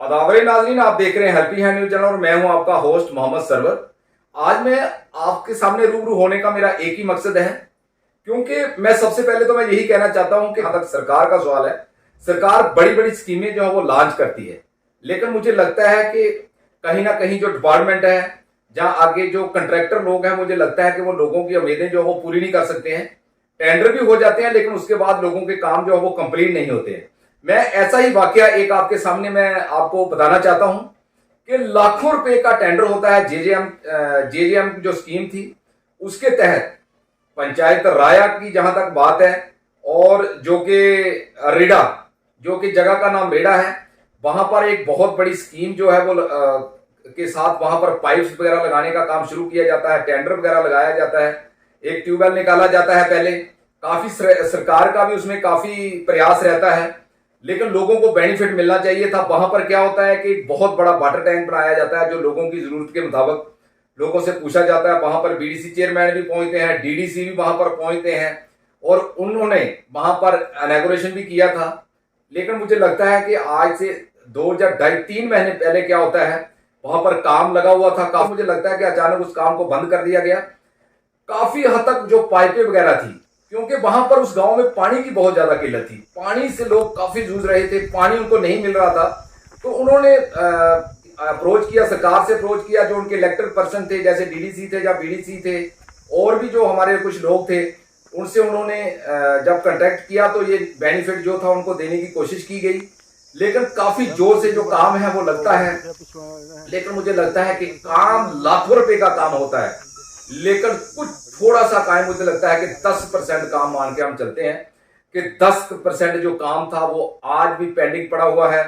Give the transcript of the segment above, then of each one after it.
अदावरी नाज़रीन, आप देख रहे हैं हेल्पिंग हैंड न्यूज चैनल और मैं हूं आपका होस्ट मोहम्मद सरवर। आज मैं आपके सामने रूबरू होने का मेरा एक ही मकसद है, क्योंकि मैं सबसे पहले तो मैं यही कहना चाहता हूं कि जहां तक सरकार का सवाल है, सरकार बड़ी बड़ी स्कीमें जो है वो लॉन्च करती है, लेकिन मुझे लगता है कि कहीं ना कहीं जो डिपार्टमेंट है, जहां आगे जो कंट्रैक्टर लोग हैं, मुझे लगता है कि वो लोगों की उम्मीदें जो वो पूरी नहीं कर सकते हैं। टेंडर भी हो जाते हैं, लेकिन उसके बाद लोगों के काम जो है वो कंप्लीट नहीं होते हैं। मैं ऐसा ही वाकया एक आपके सामने मैं आपको बताना चाहता हूं कि लाखों रुपए का टेंडर होता है। जेजेएम जो स्कीम थी, उसके तहत पंचायत राया की जहां तक बात है, और जो कि रेडा, जो कि जगह का नाम रेडा है, वहां पर एक बहुत बड़ी स्कीम जो है वो के साथ वहां पर पाइप्स वगैरह लगाने का काम शुरू किया जाता है, टेंडर वगैरह लगाया जाता है, एक ट्यूबवेल निकाला जाता है। पहले काफी सरकार का भी उसमें काफी प्रयास रहता है, लेकिन लोगों को बेनिफिट मिलना चाहिए था। वहां पर क्या होता है कि बहुत बड़ा वाटर टैंक बनाया जाता है, जो लोगों की जरूरत के मुताबिक लोगों से पूछा जाता है। वहां पर बीडीसी चेयरमैन भी पहुंचते हैं, डीडीसी भी वहां पर पहुंचते हैं, और उन्होंने वहां पर इनॉग्रेशन भी किया था। लेकिन मुझे लगता है कि आज से 2 या 2.5-3 महीने पहले क्या होता है, वहां पर काम लगा हुआ था, काफी मुझे लगता है कि अचानक उस काम को बंद कर दिया गया। काफी हद तक जो पाइपें वगैरह थी, क्योंकि वहां पर उस गांव में पानी की बहुत ज्यादा किल्लत थी, पानी से लोग काफी जूझ रहे थे, पानी उनको नहीं मिल रहा था। तो उन्होंने अप्रोच किया, सरकार से अप्रोच किया, जो उनके इलेक्टेड पर्सन थे, जैसे डीडीसी थे या बीडीसी थे, और भी जो हमारे कुछ लोग थे, उनसे उन्होंने जब कांटेक्ट किया तो ये बेनिफिट जो था उनको देने की कोशिश की गई। लेकिन काफी जोर से जो काम है वो लगता है, लेकिन मुझे लगता है कि काम लाखों रुपए का काम होता है, लेकिन कुछ थोड़ा सा काम, मुझे लगता है कि 10% काम मान के हम चलते हैं कि 10% जो काम था वो आज भी पेंडिंग पड़ा हुआ है।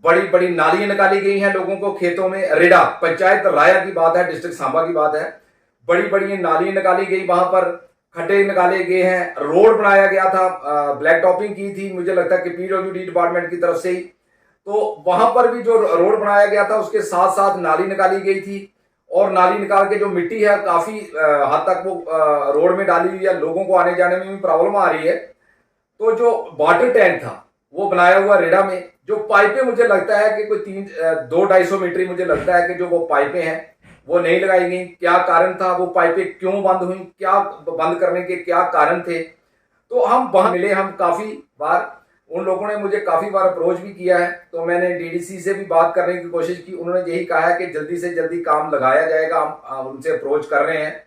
बड़ी बड़ी नालियां निकाली गई हैं लोगों को खेतों में। रेडा पंचायत राया की बात है, डिस्ट्रिक्ट सांबा की बात है। बड़ी बड़ी नालियां निकाली गई, वहां पर खड्डे निकाले गए हैं, रोड बनाया गया था, ब्लैक टॉपिंग की थी, मुझे लगता है कि पीडब्ल्यूडी डिपार्टमेंट की तरफ से ही। तो वहां पर भी जो रोड बनाया गया था, उसके साथ साथ नाली निकाली गई थी, और नाली निकाल के जो मिट्टी है काफी हद तक वो रोड में डाली हुई है, लोगों को आने जाने में भी प्रॉब्लम आ रही है। तो जो वाटर टैंक था वो बनाया हुआ रेडा में, जो पाइपें मुझे लगता है कि कोई 200-250 मीटर मुझे लगता है कि जो वो पाइपें हैं वो नहीं लगाई गई। क्या कारण था, वो पाइपें क्यों बंद हुई, क्या बंद करने के क्या कारण थे? तो हम वहां मिले, हम काफी बार, उन लोगों ने मुझे काफी बार अप्रोच भी किया है। तो मैंने डीडीसी से भी बात करने की कोशिश की, उन्होंने यही कहा है कि जल्दी से जल्दी काम लगाया जाएगा। हम उनसे अप्रोच कर रहे हैं,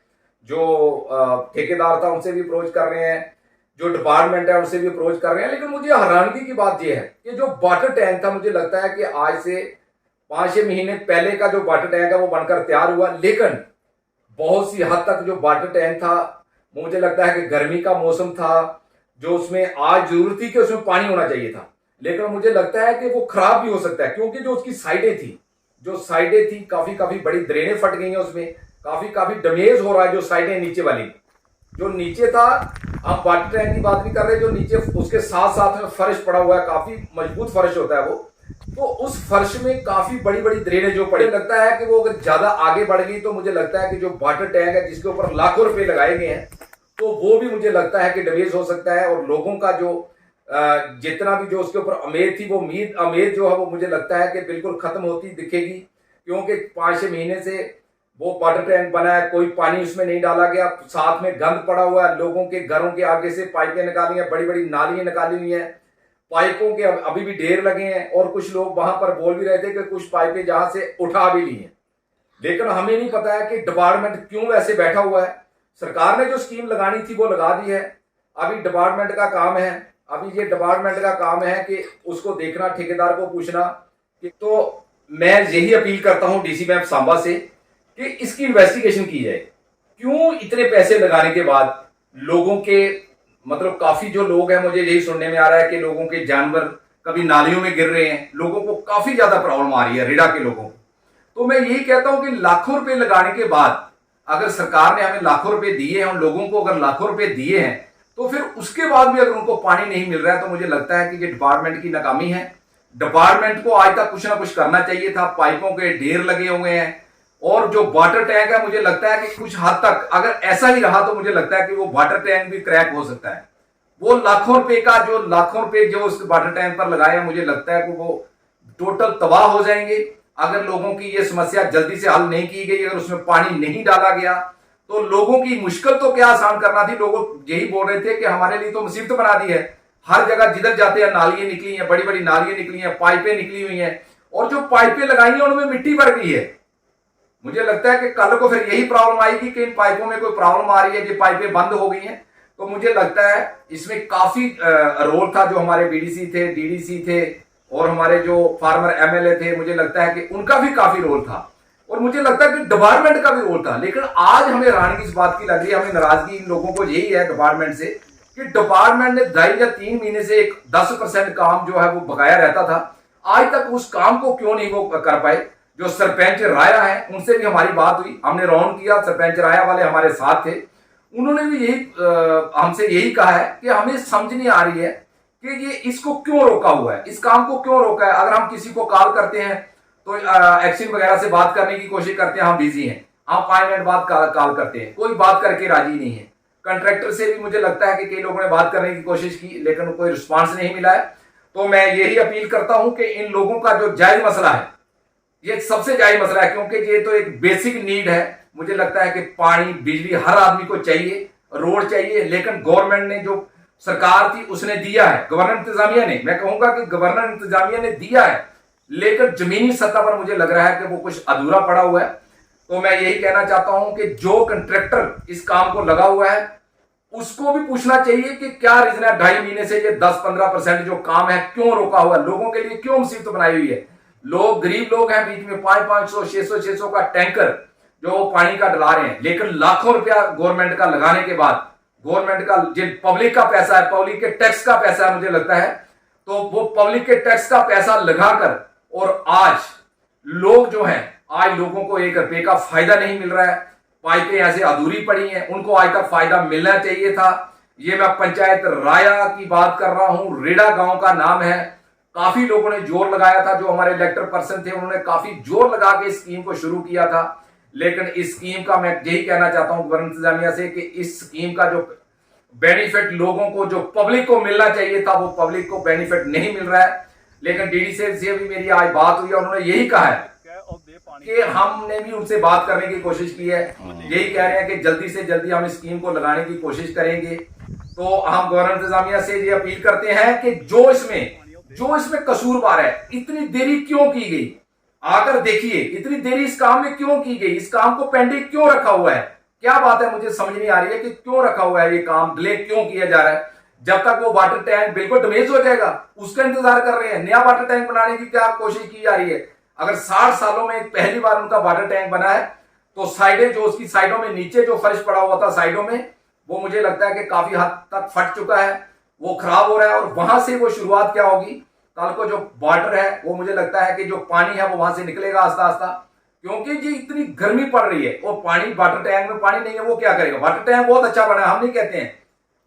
जो ठेकेदार था उनसे भी अप्रोच कर रहे हैं, जो डिपार्टमेंट है उनसे भी अप्रोच कर रहे हैं। लेकिन मुझे हैरानगी की बात यह है कि जो वाटर टैंक था, मुझे लगता है कि आज से 5-6 महीने पहले का जो वाटर टैंक है वो बनकर तैयार हुआ, लेकिन बहुत सी हद तक जो वाटर टैंक था, मुझे लगता है कि गर्मी का मौसम था, जो उसमें आज जरूरत थी कि उसमें पानी होना चाहिए था, लेकिन मुझे लगता है कि वो खराब भी हो सकता है, क्योंकि जो उसकी साइडें थी, काफी काफी बड़ी द्रेनें फट गई हैं, उसमें काफी काफी डैमेज हो रहा है। जो साइडें नीचे वाली, जो नीचे था, आप वाटर टैंक की बात नहीं कर रहे, जो नीचे उसके साथ साथ में फर्श पड़ा हुआ है, काफी मजबूत फर्श होता है वो, तो उस फर्श में काफी बड़ी बड़ी द्रेनें जो पड़ी, लगता है कि वो अगर ज्यादा आगे बढ़ गई तो मुझे लगता है कि जो वाटर टैंक है जिसके ऊपर लाखों रुपए लगाए गए हैं, तो वो भी मुझे लगता है कि डैमेज हो सकता है। और लोगों का जो जितना भी जो उसके ऊपर उम्मीद थी, वो उम्मीद जो है वो मुझे लगता है कि बिल्कुल खत्म होती दिखेगी, क्योंकि 5-6 महीने से वो वाटर टैंक बना है, कोई पानी उसमें नहीं डाला गया, साथ में गंद पड़ा हुआ है, लोगों के घरों के आगे से पाइपें निकाली हैं, बड़ी बड़ी नालियां निकाली हुई हैं, पाइपों के अभी भी ढेर लगे हैं, और कुछ लोग वहां पर बोल भी रहे थे कि कुछ पाइपें जहां से उठा भी ली हैं। लेकिन हमें नहीं पता है कि डिपार्टमेंट क्यों वैसे बैठा हुआ है। सरकार ने जो स्कीम लगानी थी वो लगा दी है, अभी डिपार्टमेंट का काम है, अभी ये डिपार्टमेंट का काम है कि उसको देखना, ठेकेदार को पूछना कि। तो मैं यही अपील करता हूं डीसी मैम सांबा से कि इसकी इन्वेस्टिगेशन की जाए। क्यों इतने पैसे लगाने के बाद लोगों के, मतलब काफी जो लोग हैं, मुझे यही सुनने में आ रहा है कि लोगों के जानवर कभी नालियों में गिर रहे हैं, लोगों को काफी ज्यादा प्रॉब्लम आ रही है, रेडा के लोगों को। तो मैं यही कहता हूं कि लाखों रुपए लगाने के बाद अगर सरकार ने हमें लाखों रुपए दिए हैं, उन लोगों को अगर लाखों रुपए दिए हैं, तो फिर उसके बाद भी अगर उनको पानी नहीं मिल रहा है, तो मुझे लगता है कि ये डिपार्टमेंट की नाकामी है। डिपार्टमेंट को आज तक कुछ ना कुछ करना चाहिए था। पाइपों के ढेर लगे हुए हैं, और जो वाटर टैंक है, मुझे लगता है कि कुछ हद तक अगर ऐसा ही रहा तो मुझे लगता है कि वो वाटर टैंक भी क्रैक हो सकता है। वो लाखों रुपए जो उस वाटर टैंक पर लगाए हैं, मुझे लगता है कि वो टोटल तबाह हो जाएंगे अगर लोगों की ये समस्या जल्दी से हल नहीं की गई, अगर उसमें पानी नहीं डाला गया तो लोगों की मुश्किल तो क्या आसान करना थी। लोग यही बोल रहे थे कि हमारे लिए तो मुसीबत बना दी है, हर जगह जिधर जाते हैं नालियां निकली हैं, बड़ी बड़ी नालियां निकली हैं, पाइपें निकली हुई हैं, और जो पाइपें लगाई हैं उनमें मिट्टी भर गई है। मुझे लगता है कि कल को फिर यही प्रॉब्लम आएगी कि इन पाइपों में कोई प्रॉब्लम आ रही है, ये पाइपें बंद हो गई हैं। तो मुझे लगता है इसमें काफी रोल था जो हमारे बीडीसी थे, डीडीसी थे और हमारे जो फार्मर एमएलए थे, मुझे लगता है कि उनका भी काफी रोल था, और मुझे लगता है कि डिपार्टमेंट का भी रोल था। लेकिन आज हमें हैरानगी इस बात की लग रही है, हमें नाराजगी इन लोगों को यही है डिपार्टमेंट से कि डिपार्टमेंट ने 2.5 या 3 महीने से एक 10% काम जो है वो बकाया रहता था, आज तक उस काम को क्यों नहीं वो कर पाए। जो सरपंच राया है उनसे भी हमारी बात हुई, हमने राउंड किया, सरपंच राया वाले हमारे साथ थे, उन्होंने भी यही हमसे यही कहा है कि हमें समझ नहीं आ रही है कि ये इसको क्यों रोका हुआ है, इस काम को क्यों रोका है। अगर हम किसी को कॉल करते हैं तो एक्शन वगैरह से बात करने की कोशिश करते हैं, हम बिजी हैं, हम 5 मिनट बाद कॉल करते हैं, कोई बात करके राजी नहीं है। कंट्रैक्टर से भी मुझे लगता है कि कई लोगों ने बात करने की कोशिश की लेकिन कोई रिस्पांस नहीं मिला है। तो मैं यही अपील करता हूं कि इन लोगों का जो जायज मसला है, ये सबसे जायज मसला है, क्योंकि ये तो एक बेसिक नीड है। मुझे लगता है कि पानी बिजली हर आदमी को चाहिए, रोड चाहिए, लेकिन गवर्नमेंट ने जो सरकार थी उसने दिया है, गवर्नर इंतजामिया ने, मैं कहूंगा कि गवर्नर इंतजामिया ने दिया है, लेकिन जमीनी सतह पर मुझे लग रहा है कि वो कुछ अधूरा पड़ा हुआ है। तो मैं यही कहना चाहता हूं कि जो कंट्रैक्टर इस काम को लगा हुआ है उसको भी पूछना चाहिए कि क्या रीजन है 2.5 महीने से ये 10-15% जो काम है क्यों रोका हुआ है, लोगों के लिए क्यों मुसीबत बनाई हुई है। लोग गरीब लोग हैं, बीच में 500, 600 का टैंकर जो पानी का डला रहे हैं, लेकिन लाखों रुपया गवर्नमेंट का लगाने के बाद, गवर्नमेंट का जिन पब्लिक का पैसा है, पब्लिक के टैक्स का पैसा है, मुझे लगता है, तो वो पब्लिक के टैक्स का पैसा लगाकर, और आज लोग जो हैं, आज लोगों को 1 रुपए का फायदा नहीं मिल रहा है, पाइपें ऐसे अधूरी पड़ी हैं, उनको आज तक फायदा मिलना चाहिए था। ये मैं पंचायत राया की बात कर रहा हूं, रेड़ा गांव का नाम है, काफी लोगों ने जोर लगाया था, जो हमारे इलेक्टेड पर्सन थे उन्होंने काफी जोर लगा के इस स्कीम को शुरू किया था। लेकिन इस स्कीम का मैं यही कहना चाहता हूं गवर्नमेंट इंतजामिया से कि इस स्कीम का जो बेनिफिट लोगों को, जो पब्लिक को मिलना चाहिए था, वो पब्लिक को बेनिफिट नहीं मिल रहा है। लेकिन डीडी से भी मेरी आज बात हुई है, उन्होंने यही कहा है कि हमने भी उनसे बात करने की कोशिश की है, यही कह रहे हैं कि जल्दी से जल्दी हम इस स्कीम को लगाने की कोशिश करेंगे। तो हम गवर्नमेंट इंतजामिया से ये अपील करते हैं कि जो इसमें कसूरवार है, इतनी देरी क्यों की गई, आकर देखिए इतनी देरी इस काम में क्यों की गई, इस काम को पेंडिंग क्यों रखा हुआ है, क्या बात है, मुझे समझ नहीं आ रही है कि क्यों रखा हुआ है, ये काम डिले क्यों किया जा रहा है। जब तक वो वाटर टैंक बिल्कुल डैमेज हो जाएगा उसका इंतजार कर रहे हैं, नया वाटर टैंक बनाने की क्या कोशिश की जा रही है। अगर 60 सालों में पहली बार उनका वाटर टैंक बना है तो साइडें, जो उसकी साइडों में नीचे जो फर्श पड़ा हुआ था साइडों में, वो मुझे लगता है कि काफी हद तक फट चुका है, वो खराब हो रहा है, और वहां से वो शुरुआत क्या होगी, कल को जो वाटर है वो मुझे लगता है कि जो पानी है वो वहां से निकलेगा आस्ता आस्ता, क्योंकि जी इतनी गर्मी पड़ रही है और पानी, वाटर टैंक में पानी नहीं है, वो क्या करेगा। वाटर टैंक बहुत अच्छा बना है, हम नहीं कहते हैं,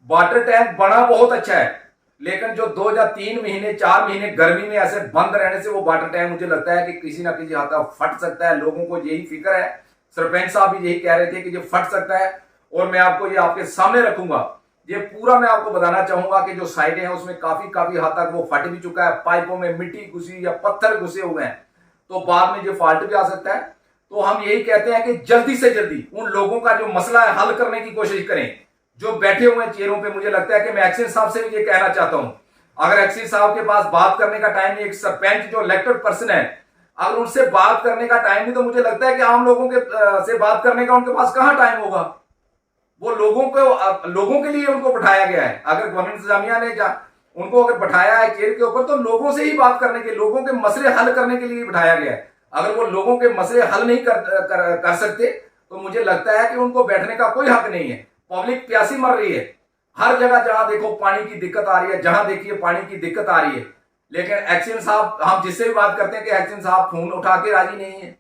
वाटर टैंक बना बहुत अच्छा है, लेकिन जो 2 या 3 महीने 4 महीने गर्मी में ऐसे बंद रहने से वो वाटर टैंक मुझे लगता है कि किसी ना किसी हद तक फट सकता है। लोगों को यही फिक्र है, सरपंच साहब भी यही कह रहे थे कि ये फट सकता है, और मैं आपको ये आपके सामने रखूंगा, ये पूरा मैं आपको बताना चाहूंगा कि जो साइडें हैं उसमें काफी हद तक वो फट भी चुका है, पाइपों में मिट्टी घुसी या पत्थर घुसे हुए हैं, तो बाद में जो फॉल्ट भी आ सकता है। तो हम यही कहते हैं कि जल्दी से जल्दी उन लोगों का जो मसला है हल करने की कोशिश करें जो बैठे हुए हैं चेयरों पे। मुझे लगता है कि मैं एक्शन साहब से भी ये कहना चाहता हूं, अगर एक्शन साहब के पास बात करने का टाइम नहीं, एक सरपंच जो इलेक्टेड पर्सन है, अगर उनसे बात करने का टाइम नहीं, तो मुझे लगता है कि आम लोगों के से बात करने का उनके पास कहां टाइम होगा। वो लोगों के लिए उनको बैठाया गया है, अगर गवर्नमेंट इंतजामिया ने उनको अगर बैठाया है चेयर के ऊपर, तो लोगों से ही बात करने के, लोगों के मसले हल करने के लिए बैठाया गया है। अगर वो लोगों के मसले हल नहीं कर सकते तो मुझे लगता है कि उनको बैठने का कोई हक नहीं है। पब्लिक प्यासी मर रही है, हर जगह जहां देखो पानी की दिक्कत आ रही है, जहां देखिए पानी की दिक्कत आ रही है, लेकिन एक्शन साहब, हम जिससे भी बात करते हैं कि एक्शन साहब फोन उठा के राजी नहीं है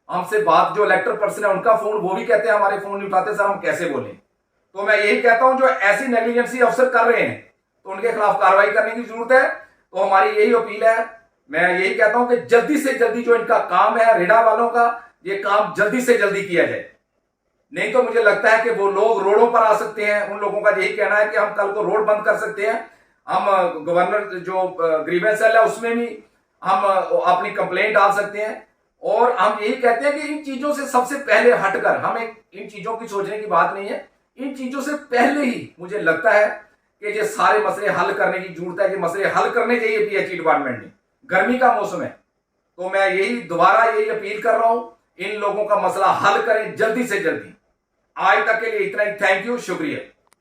हमसे बात, जो इलेक्टेड पर्सन है उनका फोन, वो भी कहते हैं हमारे फोन नहीं उठाते, सर हम कैसे बोलें। तो मैं यही कहता हूं जो ऐसी नेग्लिजेंसी अफसर कर रहे हैं तो उनके खिलाफ कार्रवाई करने की जरूरत है। तो हमारी यही अपील है, मैं यही कहता हूं कि जल्दी से जल्दी जो इनका काम है रेडा वालों का, ये काम जल्दी से जल्दी किया जाए, नहीं तो मुझे लगता है कि वो लोग रोडों पर आ सकते हैं। उन लोगों का यही कहना है कि हम कल को रोड बंद कर सकते हैं, हम गवर्नर जो ग्रीवेंस सेल है उसमें भी हम अपनी कंप्लेंट डाल सकते हैं। और हम यही कहते हैं कि इन चीजों से सबसे पहले हटकर हमें इन चीजों की सोचने की बात नहीं है। इन चीजों से पहले ही मुझे लगता है कि ये सारे मसले हल करने की जरूरत है, कि मसले हल करने चाहिए पीएचई डिपार्टमेंट ने। गर्मी का मौसम है, तो मैं दोबारा यही अपील कर रहा हूं, इन लोगों का मसला हल करें जल्दी से जल्दी। आज तक के लिए इतना ही। थैंक यू, शुक्रिया।